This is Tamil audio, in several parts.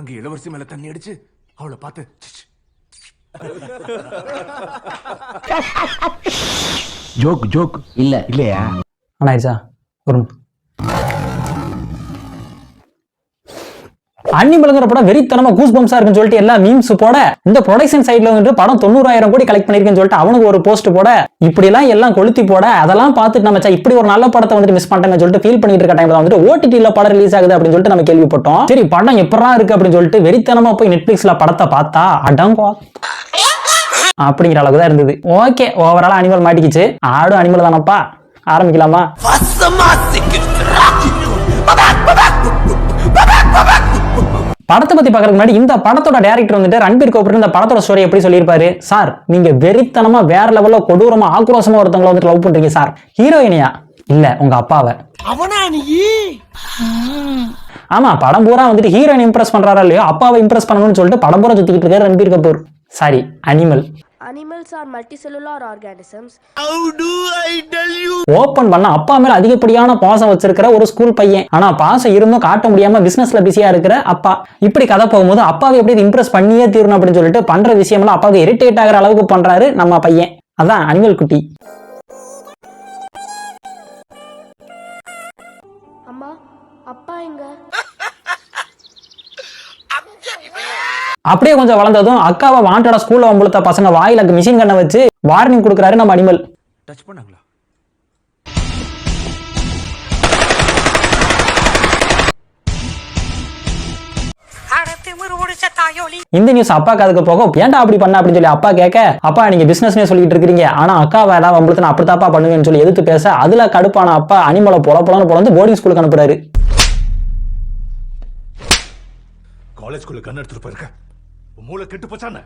குரங்கு இளவரசி மேல தண்ணி அடிச்சு அவளை பார்த்து ஜோக் ஜோக் இல்ல இல்லையா ஆனாயிடுச்சா ஒரு அனிமல்ங்கிற படம் வெறித்தனமா கூஸ் பம்ஸா இருக்குன்னு சொல்லிட்டு எல்லா மீம்ஸ் போட இந்த ப்ரொடக்ஷன் சைட்ல வந்துட்டு படம் 90,000 கோடி கலெக்ட் பண்ணிருக்குன்னு சொல்லிட்டு அவனுக்கு ஒரு போஸ்ட் போட இப்படி எல்லாம் கொளுத்தி போட அதெல்லாம் பார்த்துட்டு நம்ம இப்படி ஒரு நல்ல படத்தை வந்துட்டு மிஸ் பண்ணிட்டேன்னு சொல்லிட்டு ஃபீல் பண்ணிட்டு இருக்க டைம்ல வந்துட்டு ஓடிடில படம் ரிலீஸ் ஆகுது அப்படின்னு சொல்லிட்டு நம்ம கேள்விப்பட்டோம். சரி படம் எப்படா இருக்கு அப்படின்னு சொல்லிட்டு வெறித்தனமா போய் நெட்ஃபிளிக்ஸ்ல படத்தை பார்த்தா அடங்கோ அப்படிங்கிற அளவுக்கு தான் இருந்தது. ஓகே ஓவரால் அனிமல் மாட்டிக்கிச்சு. ஆடும் அனிமல் தானப்பா. ஆரம்பிக்கலாமா? படத்தை பத்தி பாக்குறதுக்கு முன்னாடி இந்த படத்தோட டைரக்டர் வந்துட்டு ரன்பீர் கபூர் இந்த படத்தோட ஸ்டோரி எப்படி சொல்லியிருப்பாரு? சார் நீங்க வெறித்தனமா வேற லெவல்ல கொடூரமா ஆக்ரோஷமா ஒருத்தவங்களை வந்துட்டு லவ் பண்றீங்க சார். ஹீரோயினியா? இல்ல உங்க அப்பாவை. ஆமா படம் பூரா வந்துட்டு ஹீரோயின் இம்ப்ரெஸ் பண்றாரா இல்லையோ அப்பாவை இம்ப்ரெஸ் பண்ணணும்னு சொல்லிட்டு படம் பூரா சுத்திக்கிட்டு இருக்காரு Ranbir Kapoor. Sorry animal. Animals are multicellular organisms. How do I tell you? Open பண்ண அப்பா மேல அதிகப்படியான பாசம் வச்சிருக்கிற ஒரு ஸ்கூல் பையன். ஆனா பாசம் இருந்தும் காட்ட முடியாம பிசினஸ்ல பிஸியா இருக்கிற அப்பா. இப்படி கதை போகும்போது அப்பாவை எப்படி இம்ப்ரெஸ் பண்ணியே தீரணும் அப்படின்னு சொல்லிட்டு பண்ற விஷயம்லாம் அப்பாவுக்கு இரிட்டேட் ஆகிற அளவுக்கு பண்றாரு நம்ம பையன். அதான் அனிமல் குட்டி. அம்மா அப்பா எங்க? அப்படியே கொஞ்சம் வளர்ந்ததும் அக்காவை வாண்டடா ஸ்கூல்ல வம்புழுத்த பசங்க வாயில மிஷின் கண்ணை வச்சு வார்னிங் கொடுக்கறாரு நம்ம அனிமல். டச் பண்ணாங்களா? இந்த நியூஸ் அப்பா காதுக்கு போக ஏன்டா அப்படி பண்ண அப்படின்னு சொல்லி அப்பா கேட்க, அப்பா நீங்க பிசினஸ்னே சொல்லிட்டு இருக்கீங்க ஆனா அக்காவை ஏதாவது வம்புழுத்து அப்படித்தாப்பா பண்ணுவேன்னு சொல்லி எதிர்த்து பேச அதுல கடுப்பான அப்பா அனிமலை பொலன்னு போர்டிங் ஸ்கூலுக்கு அனுப்புறாரு. காலேஜ் ஸ்கூல்ல கண்ணு எடுத்துட்டு போயிருக்க மூளை கெட்டு போச்சானே.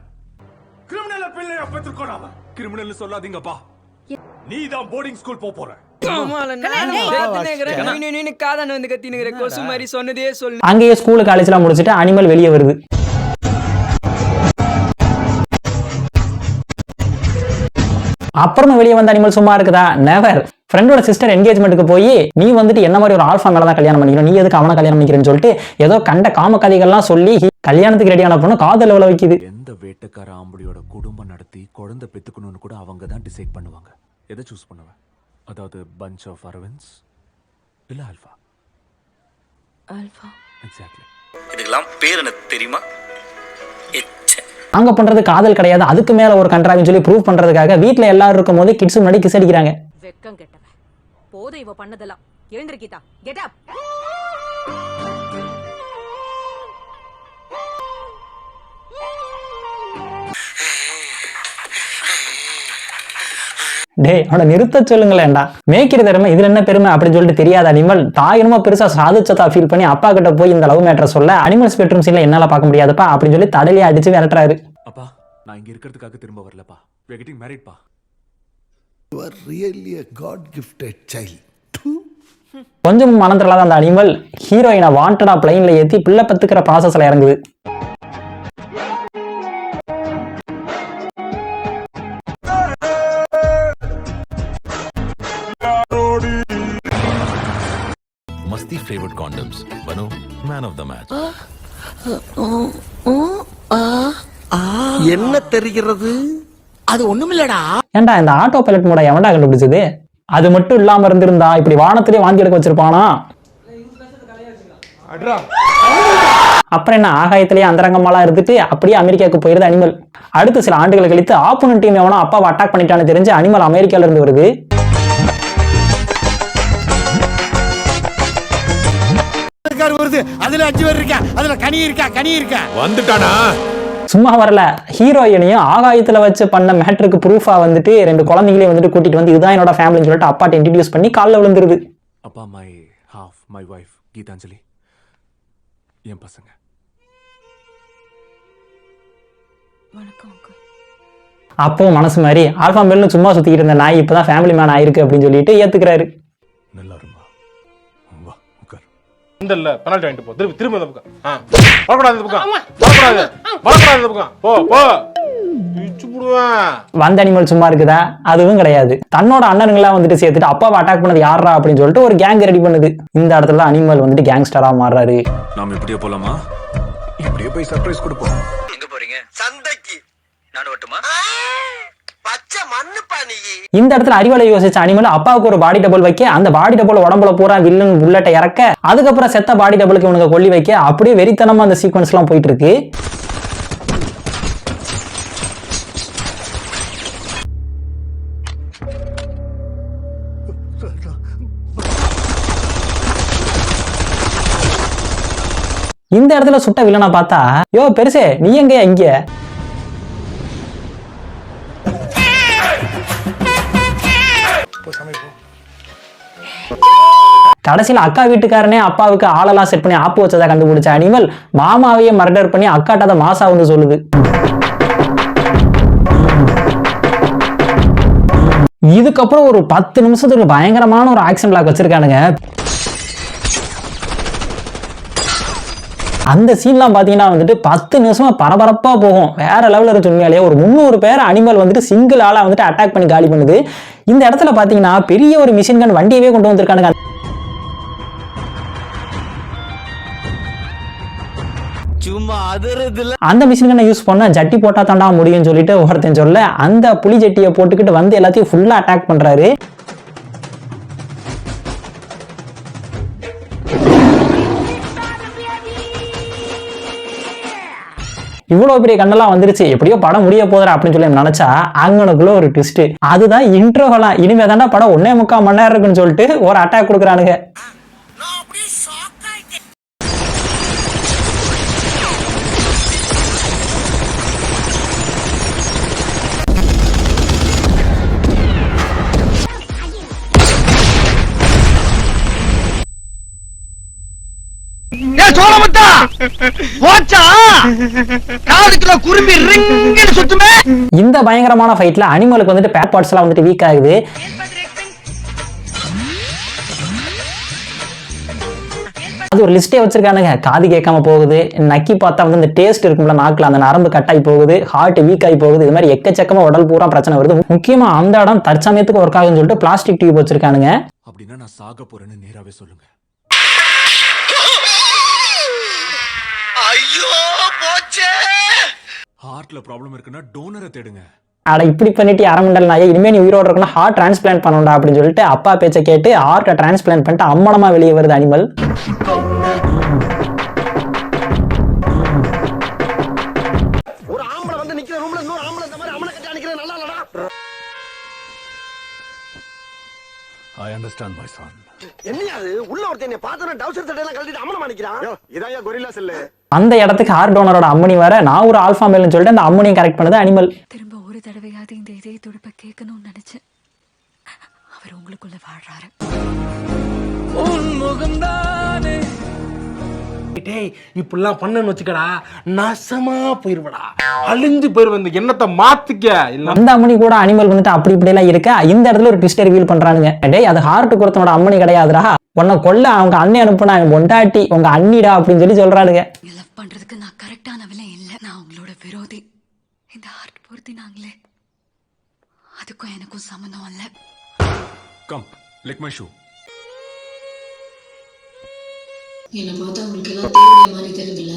கிரிமினல் பிள்ளைய பெற்றுக்கோடாம கிரிமினல் சொல்லாதீங்கப்பா. நீதான் போர்டிங் ஸ்கூல் போற. அங்கேயே ஸ்கூல் காலேஜ் எல்லாம் முடிச்சுட்டு அனிமல் வெளியே வருது. அப்புறமா வெளியே வந்த அனிமல் சும்மா இருக்குதா? நெவர். ஃப்ரெண்டோட சிஸ்டர் என்கேஜ்மெண்ட்டுக்கு போய் நீ வந்துட்டு என்ன மாதிரி ஒரு ஆல்ஃபா மேல தான் கல்யாணம் பண்ணிக்கணும், நீ எதுக்கு அவனை கல்யாணம் பண்ணிக்கிறேன்னு சொல்லிட்டு ஏதோ கண்ட காம கதைகள்லாம் சொல்லி கல்யாணத்துக்கு ரெடியான பொண்ணு காதல் எவ்வளவு வைக்குது. எந்த வேட்டைக்கார ஆம்படியோட குடும்பம் நடத்தி குழந்தை பெத்துக்கணும்னு கூட அவங்க தான் டிசைட் பண்ணுவாங்க. எதை சூஸ் பண்ணுவேன்? அதாவது பஞ்ச் ஆஃப் அரவிந்த்ஸ் இல்ல ஆல்ஃபா? ஆல்ஃபா. எக்ஸாக்ட்லி. இதுக்கெல்லாம் பேர் என்ன தெரியுமா? அங்க பண்றது காதல் கிடையாது, அதுக்கு மேல ஒரு கண்ட்ராவின்னு சொல்லி ப்ரூவ் பண்றதுக்காக வீட்டுல எல்லாரும் இருக்கும் போது கிட்ஸ் முன்னாடி கிஸ் அடிக்கிறாங்க. வெக்கம் கெட்டவ போதை இவ பண்ணதெல்லாம் எழுந்திருக்கீதா கெட் அப். டே அவனை நிறுத்த சொல்லுங்களேன்டா. மேய்க்கிற திறமை இதுல என்ன பெருமை அப்படின்னு சொல்லிட்டு தெரியாத அனிமல் தாயனமா பெருசா சாதிச்சதா ஃபீல் பண்ணி அப்பா கிட்ட போய் இந்த லவ் மேட்டரை சொல்ல அனிமல்ஸ் பெட்ரூம் சீன்ல என்னால பார்க்க முடியாதுப்பா அப்படின்னு சொல்லி தடலையா அடிச்சு விரட்டுறாரு. அப்பா நான் இங்க இருக்கிறதுக்காக திரும்ப வரலப்பா. we are getting married பா. You are really a God gifted child. கொஞ்சம் மனந்திரலாத அந்த அனிமல் ஹீரோயினை வாண்டடா பிளைன்ல ஏத்தி பிள்ளை பத்துக்கிற ப்ராசஸ்ல இறங்குது. Masti flavored condoms. Banu, man of the match. என்ன தெரிகிறது? அது ஒண்ணுமில்லடா. ஏன்டா இந்த ஆட்டோ பைலட் மோட எவன்டா கண்டுபிடிச்சது? அது மட்டும் இல்லாம இருந்திருந்தா இப்படி வானத்திலே வாந்தி எடுக்க வச்சிருப்பானா? அப்புறம் என்ன ஆகாயத்திலேயே அந்தரங்கமாலாம் இருந்துட்டு அப்படியே அமெரிக்காவுக்கு போயிருது அனிமல். அடுத்து சில ஆண்டுகள் கழித்து ஆப்போனன்ட் டீம் எவனோ அப்பாவை அட்டாக் பண்ணிட்டான்னு தெரிஞ்சு அனிமல் அமெரிக்கால இருந்து வருது. அதுல 5 பேர் இருக்கா, அதுல கனி இருக்கா வந்துட்டானா? சும்மா வரல, ஹீரோயினையும் ஆகாயத்துல வச்சு பண்ண மேட்டருக்கு ப்ரூஃபா வந்துட்டு 2 குழந்தைங்களையும் வந்துட்டு கூட்டிட்டு வந்து இதுதான் என்னோட ஃபேமிலின்னு சொல்லிட்டு அப்பாட்ட இன்ட்ரோடியூஸ் பண்ணி கால்ல விழுந்துருது. அப்பா my half my wife Gitanjali என் பசங்க. வணக்கம். அப்போ மனசு மாதிரி ஆல்பா மேல்னு சும்மா சுத்திக்கிட்டு இருந்த நாய் இப்பதான் ஃபேமிலி மேன் ஆயிருக்கு அப்படின்னு சொல்லிட்டு ஏத்துக்கிறாரு. நல்லா இருமா. வா உட்கார். இல்ல பெனால்டி வாங்கிட்டு போ. திரும்ப அந்த பக்கம். வரக்கூடாது இந்த பக்கம். வரக்கூடாது இந்த பக்கம். போ. பிச்சு புடுவேன். வந்த அனிமல் சும்மா இருக்குதா? அதுவும் கிடையாது. தன்னோட அண்ணனுங்களா வந்துட்டு சேர்த்துட்டு அப்பாவை அட்டாக் பண்ணது யாரா அப்படின்னு சொல்லிட்டு ஒரு கேங் ரெடி பண்ணுது. இந்த இடத்துல அனிமல் வந்துட்டு கேங்ஸ்டரா மாறுறாரு. நாம இப்படியே போலாமா? இப்படி அப்படியே போய் சர்ப்ரைஸ் கொடுப்போம். எங்க போறீங்க? சந்தைக்கு. நான் வரட்டுமா? பச்சை மண்ணு பானி. இந்த இடத்துல அறிவாளை யோசிச்ச அனிமல் அப்பாவுக்கு ஒரு பாடி டபுள் வைக்க, அந்த பாடி டபுள் உடம்புல பூரா வில்லன் புல்லட்டை இறக்க, அதுக்கப்புறம் செத்த பாடி டபுளுக்கு இவனுக்கு கொல்லி வைக்க, அப்படியே வெறித்தனமா அந்த சீக்வன்ஸ் எல்லாம் போயிட்டு இருக்கு. இந்த இடத்துல சுட்ட வில்லனா பார்த்தா, யோ பெருசே நீ எங்க இங்க? கடைசியில் அக்கா வீட்டுக்காரனே அப்பாவுக்கு ஆளெல்லாம் செட் பண்ணி ஆப்பு வச்சதா கண்டுபிடிச்ச அனிமல் மாமாவையே மர்டர் பண்ணி அக்காட்ட அதை மாசா வந்து சொல்லுது. இதுக்கப்புறம் ஒரு 10 நிமிஷத்துக்கு பயங்கரமான ஒரு ஆக்ஷன் பிளாக் வச்சிருக்கானுங்க. அந்த சீன்லாம் பாத்தீங்கன்னா வந்துட்டு 10 நிமிஷமா பரபரப்பா போகும். வேற லெவல்ல இருக்கு உண்மையாலேயே. ஒரு 300 பேர் அனிமல் வந்துட்டு சிங்கிள் ஆளா வந்துட்டு அட்டாக் பண்ணி காலி பண்ணுது. இந்த இடத்துல பாத்தீங்கன்னா பெரிய ஒரு மிஷின் கன் வண்டியவே கொண்டு வந்திருக்கானுங்க. சும்மா அதறதுல அந்த மிஷின் கன்னை யூஸ் பண்ண ஜட்டி போட்டா தாண்டா முடியும்னு சொல்லிட்டு ஒருத்தன் சொல்ல, அந்த புலி ஜட்டியை போட்டுக்கிட்டு வந்து எல்லாத்தையும் ஃபுல்லா அட்டாக் பண்றாரு. இவ்வளவு பெரிய கண்ணெல்லாம் வந்துருச்சு, எப்படியோ படம் முடிய போதுற அப்படின்னு சொல்லி நினைச்சா அங்கனுக்குள்ள ஒரு ட்விஸ்ட். அதுதான் இன்ட்ரோலாம். இனிமே தாண்டா படம் 1.25 மணி நேரம் இருக்குன்னு சொல்லிட்டு ஒரு அட்டாக் கொடுக்குறானுங்க. சோழமுத்தா போச்சா காதுக்குள்ள குரும்பி ரிங்னு சுத்துமே. இந்த பயங்கரமான ஃபைட்ல அனிமலுக்கு வந்துட்டு பேட் பார்ட்ஸ் எல்லாம் வந்துட்டு வீக் ஆகுது. அது ஒரு லிஸ்டே வச்சிருக்கானுங்க. காது கேட்காம போகுது, நக்கி பார்த்தா வந்து இந்த டேஸ்ட் இருக்கும்ல நாக்குல, அந்த நரம்பு கட்டாயி போகுது, ஹார்ட் வீக் ஆகி போகுது. இது மாதிரி எக்கச்சக்கமா உடல் பூரா பிரச்சனை வருது. முக்கியமா அந்த இடம் தற்சமயத்துக்கு ஒர்க் ஆகுதுன்னு சொல்லிட்டு பிளாஸ்டிக் டியூப் வச்சிருக்கானுங்க. அப்படின்னா நான் சாக போறேன்னு நேராவே சொல்லுங்க. ஐயோ போச்சே. ஹார்ட்ல ப்ராப்ளம் இருக்குன்னா டோனரை தேடுங்க. அட இப்படி பண்ணிட்டு அரமண்டல் நாயே, இனிமே நீ உயிரோட இருக்கணும், ஹார்ட் டிரான்ஸ்பிளான்ட் பண்ணணும்டா அப்படின்னு சொல்லிட்டு அப்பா பேச்சை கேட்டு ஹார்ட்டை டிரான்ஸ்பிளான்ட் பண்ணிட்டு அம்மனமா வெளியே வருது அனிமல். ஒரு ஆம்பளை வந்து நிக்கிற ரூம்ல இன்னொரு ஆம்பளை இந்த மாதிரி அமன கட்டி நிக்கிற நல்லா இல்லடா. I understand my son. என்னையா அது உள்ள ஒருத்தன் என்ன பார்த்தா டவுசர் சட்டையெல்லாம் கழட்டிட்டு அமனமா நிக்கிறான். இதாயா கொரில்லா செல்லு. அந்த இடத்துக்கு ஹார்ட் டோனரோட அம்மனி வர, நான் ஒரு ஆல்பா மேல்னு சொல்லிட்டு அந்த அம்மனியும் கரெக்ட் பண்ணுது அனிமல். திரும்ப ஒரு தடவையாவது இந்த இதய துடிப்பை கேட்கணும்னு நினைச்சேன். அவர் உங்களுக்குள்ள வாழ்றாரு. டேய் இப்படிலாம் பண்ணன்னு வச்சுக்கடா, நாசமா போயிருவடா, அழிஞ்சு போயிருவ. இந்த எண்ணத்தை மாத்திக்க. இல்ல அந்த அம்மனி கூட அனிமல் வந்துட்டு அப்படி இப்படி எல்லாம் இருக்க, இந்த இடத்துல ஒரு ட்விஸ்ட் ரிவீல் பண்றானுங்க. டேய் அது ஹார்ட் கொடுத்தனோட அம்மனி கிடையாதுடா, உன்னை கொல்ல அவங்க அண்ணன் அனுப்புனா பொண்டாட்டி உங்க அண்ணிடா அப்படின்னு சொல்லி சொல்றானுங்க. லவ் பண்றதுக்கு நான் கரெக்டானவளே இல்ல. நான் உங்களோட விரோதி. இந்த ஹார்ட் பொருத்தினாங்களே, அதுக்கும் எனக்கும் சம்மந்தம் இல்ல. Come lick my shoe. என்னை பார்த்தா உங்களுக்கு எல்லாம் தேவையான மாதிரி தெரியுதுல்ல.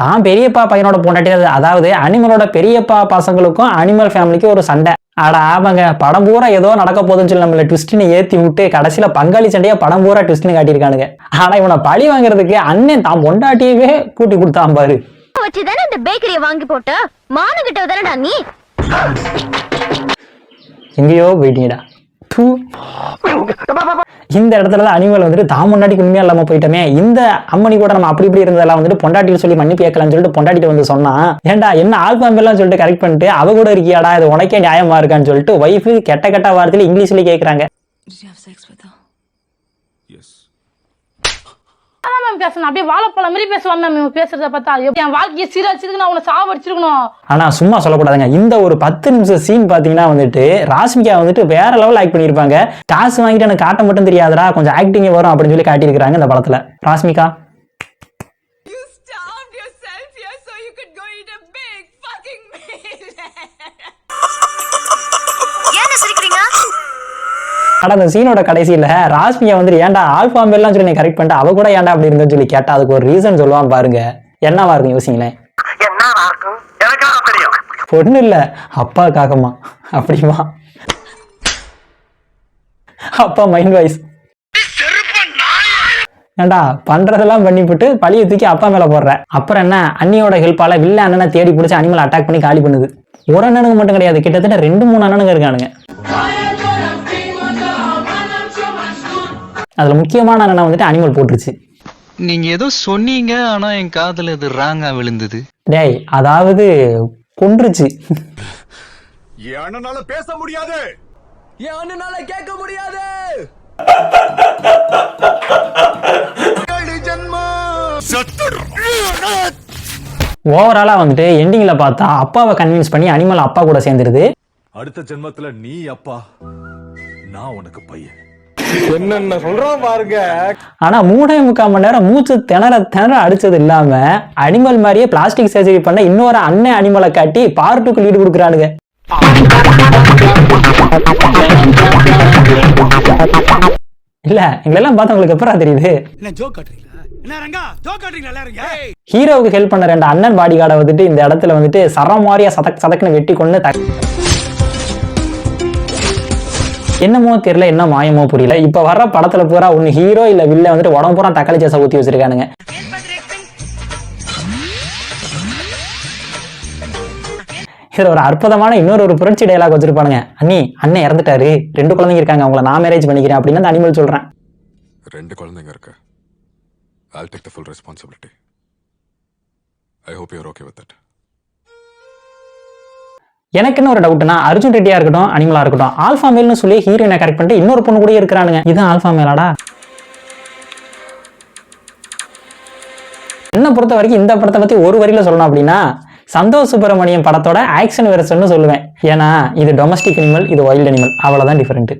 தான் பெரியப்பா பையனோட பொண்டாட்டி, அதாவது அனிமலோட பெரியப்பா பசங்களுக்கும் அனிமல் ஃபேமிலிக்கும் ஒரு சண்டை. ஆடா ஆமாங்க, படம் பூரா ஏதோ நடக்க போதுன்னு சொல்லி நம்மள ட்விஸ்ட்னு ஏத்தி விட்டு கடைசியில பங்காளி சண்டையா படம் பூரா ட்விஸ்ட்னு காட்டியிருக்கானுங்க. ஆனா இவனை பழி வாங்குறதுக்கு அண்ணன் தான் பொண்டாட்டியவே கூட்டி கொடுத்தான் பாரு. வச்சுதானே இந்த பேக்கரியை வாங்கி போட்ட மானுகிட்ட தானடா நீ. எங்கேயோ போயிட்டீங்கடா. இந்த இடத்துல தான் அனிமல் வந்துட்டு தான் முன்னாடிக்கு உண்மையா இல்லாம போயிட்டோமே, இந்த அம்மனி கூட நம்ம அப்படி இப்படி இருந்ததெல்லாம் வந்துட்டு பொண்டாட்டின்னு சொல்லி மன்னிப்பு கேட்கலாம்னு சொல்லிட்டு பொண்டாட்டிட்டு வந்து சொன்னா, ஏன்டா என்ன ஆல்பம் எல்லாம் சொல்லிட்டு கரெக்ட் பண்ணிட்டு அவ கூட இருக்கியாடா, இது உனக்கே நியாயமா இருக்கான்னு சொல்லிட்டு ஒய்ஃபு கெட்ட கெட்ட வார்த்தையில இங்கிலீஷ்ல கேட்கறாங்க. எஸ். அதான் மேம் பேசணும், அப்படியே வாழைப்பழம் மாதிரி பேசுவான் மேம். பேசுறத பார்த்தா என் வாழ்க்கையை சீரழிச்சிருக்கு, நான் உன்னை சாவடிச்சிருக்கணும். ஆனா சும்மா சொல்லக்கூடாதுங்க. இந்த ஒரு 10 நிமிஷம் சீன் பாத்தீங்கன்னா வந்துட்டு ராஷ்மிகா வந்துட்டு வேற லெவல் ஆக்ட் பண்ணிருப்பாங்க. காசு வாங்கிட்டு எனக்கு காட்ட மட்டும் தெரியாதரா, கொஞ்சம் ஆக்டிங் வரும் அப்படின்னு சொல்லி காட்டியிருக்காங்க இந்த படத்துல ராஷ்மிகா. ஆனா அந்த சீனோட கடைசியில ராஷ்மியா வந்துட்டு ஏன்டா ஆல்பா மேல்லாம் சொல்லி கரெக்ட் பண்ணிட்டு அவ கூட ஏன்டா அப்படி இருந்தேன்னு சொல்லி கேட்டா அதுக்கு ஒரு ரீசன் சொல்லுவான் பாருங்க. என்னவா இருக்கும் யோசிங்களேன். என்னவா இருக்கும் எனக்கு தெரியும். பொண்ணு இல்ல அப்பாக்காகமா அப்படிமா அப்பா மைண்ட் வாய்ஸ். ஏண்டா பண்றதெல்லாம் பண்ணிவிட்டு பழிய தூக்கி அப்பா மேல போடுற. அப்புறம் என்ன, அண்ணியோட ஹெல்ப்பால வில்ல அண்ணனை தேடி பிடிச்சி அனிமல் அட்டாக் பண்ணி காலி பண்ணுது. ஒரு அண்ணனுக்கு மட்டும் கிடையாது, கிட்டத்தட்ட 2-3 அண்ணனுங்க இருக்கானுங்க. அதுல முக்கியமான அண்ணனை வந்துட்டு அனிமல் போட்டுருச்சு. நீங்க ஏதோ சொன்னீங்க, ஆனா என் காதுல இது ராங்கா விழுந்தது. டேய் அதாவது கொன்றுச்சு. என் அண்ணனால பேச முடியாது, என் அண்ணனால கேட்க முடியாது. ஓவராலா வந்துட்டு எண்டிங்ல பார்த்தா அப்பாவை கன்வின்ஸ் பண்ணி அனிமல் அப்பா கூட சேர்ந்துருது. அடுத்த ஜென்மத்துல நீ அப்பா, நான் உனக்கு பையன். என்னென்ன சொல்றான் பாருங்க. ஆனா 3.25 மணி நேரம் மூச்சு திணற அடிச்சது இல்லாம அனிமல் மாதிரியே பிளாஸ்டிக் சர்ஜரி பண்ண இன்னொரு அண்ணன் அனிமலை காட்டி பார்ட் 2க்கு லீடு கொடுக்குறானுங்க. இல்ல எங்களெல்லாம் பார்த்தா உங்களுக்கு எப்பரா தெரியுது? ஹீரோவுக்கு ஹெல்ப் பண்ண 2 அண்ணன் பாடி கார்டை வந்துட்டு இந்த இடத்துல வந்துட்டு சரம் மாதிரியா சதக்குன்னு வெட்டி கொண்டு என்னமோ தெரியல, என்ன மாயமோ புரியல. இப்ப வர்ற படத்துல பூரா ஒன்னு ஹீரோ இல்ல வில்ல வந்துட்டு உடம்பு பூரா தக்காளி சாச ஊத்தி வச்சிருக்கானுங்க. இதுல ஒரு அற்புதமான இன்னொரு புரட்சி டயலாக் வச்சிருப்பானுங்க. அண்ணன் இறந்துட்டாரு, 2 குழந்தைங்க இருக்காங்க, அவங்கள நான் மேரேஜ் பண்ணிக்கிறேன் அப்படின்னு அந்த அனிமல் சொல்றேன். 2 குழந்தைங்க இருக்கு. I'll take the full responsibility. I hope you're okay with that. எனக்கு என்ன ஒரு டவுட்னா, அர்ஜுன் ரெட்டியா இருக்கட்டும் அனிமலா இருக்கட்டும் ஆல்பா மேல்னு சொல்லி ஹீரோயினை கரெக்ட் பண்ணிட்டு இன்னொரு பொண்ணு கூட இருக்கிறானுங்க. இதுதான் ஆல்பா மேலாடா? என்ன பொறுத்த வரைக்கும் இந்த படத்தை பத்தி ஒரு வரியில சொல்லணும் அப்படின்னா, சந்தோஷ் சுப்பிரமணியம் படத்தோட ஆக்ஷன் வெர்ஷன் சொல்லுவேன். ஏன்னா இது டொமஸ்டிக் அனிமல், இது வைல்ட் அனிமல், அவ்வளவுதான் டிஃபரெண்ட்.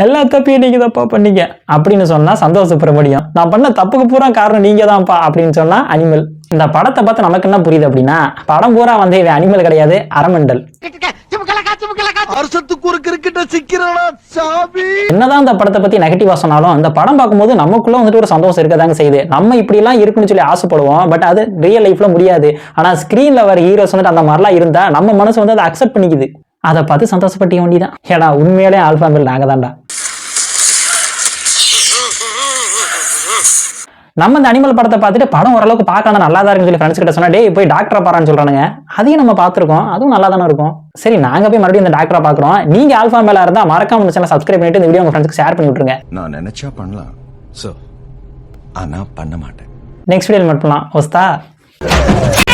எல்லா தப்பையும் நீங்க தப்பா பண்ணீங்க அப்படின்னு சொன்னா சந்தோஷ் சுப்பிரமணியம், நான் பண்ண தப்புக்கு பூரா காரணம் நீங்க தான்ப்பா அப்படின்னு சொன்னா அனிமல். இந்த படத்தை பார்த்து நமக்கு என்ன புரியுது அப்படின்னா, படம் பூரா வந்து இது அனிமல் கிடையாது, அரமெண்டல். என்னதான் இந்த படத்தை பத்தி நெகட்டிவா சொன்னாலும் அந்த படம் பார்க்கும்போது நமக்குள்ள வந்துட்டு ஒரு சந்தோஷம் இருக்கதாங்க செய்யுது. நம்ம இப்படி எல்லாம் இருக்குன்னு சொல்லி ஆசைப்படுவோம், பட் அது ரியல் லைஃப்ல முடியாது. ஆனா ஸ்கிரீன்ல வர ஹீரோஸ் வந்துட்டு அந்த மாதிரிலாம் இருந்தா நம்ம மனசு வந்து அதை அக்செப்ட் பண்ணிக்குது. அதை பார்த்து சந்தோஷப்பட்டிக்க வேண்டியதான். ஏடா உண்மையிலே ஆல்பா மேல் நாங்க தான்டா. நம்ம இந்த அனிமல் படத்தை பார்த்துட்டு படம் ஓரளவுக்கு பார்க்கலாம் நல்லா தான் இருக்குன்னு சொல்லி ஃப்ரெண்ட்ஸ் கிட்ட சொன்னா, டேய் போய் டாக்டரா பாரான்னு சொல்றானுங்க. அதையும் நம்ம பார்த்துருக்கோம், அதுவும் நல்லா தானே இருக்கும். சரி நாங்க போய் மறுபடியும் இந்த டாக்டரா பாக்குறோம். நீங்க ஆல்பா மேலா இருந்தா மறக்காம சேனலை சப்ஸ்கிரைப் பண்ணிட்டு இந்த வீடியோ உங்க ஃப்ரெண்ட்ஸ்க்கு ஷேர் பண்ணி விட்டுருங்க. நான் நினைச்சா பண்ணலாம் சார், ஆனா பண்ண மாட்டேன். நெக்ஸ்ட் வீடியோல மீட் பண்ணலாம்.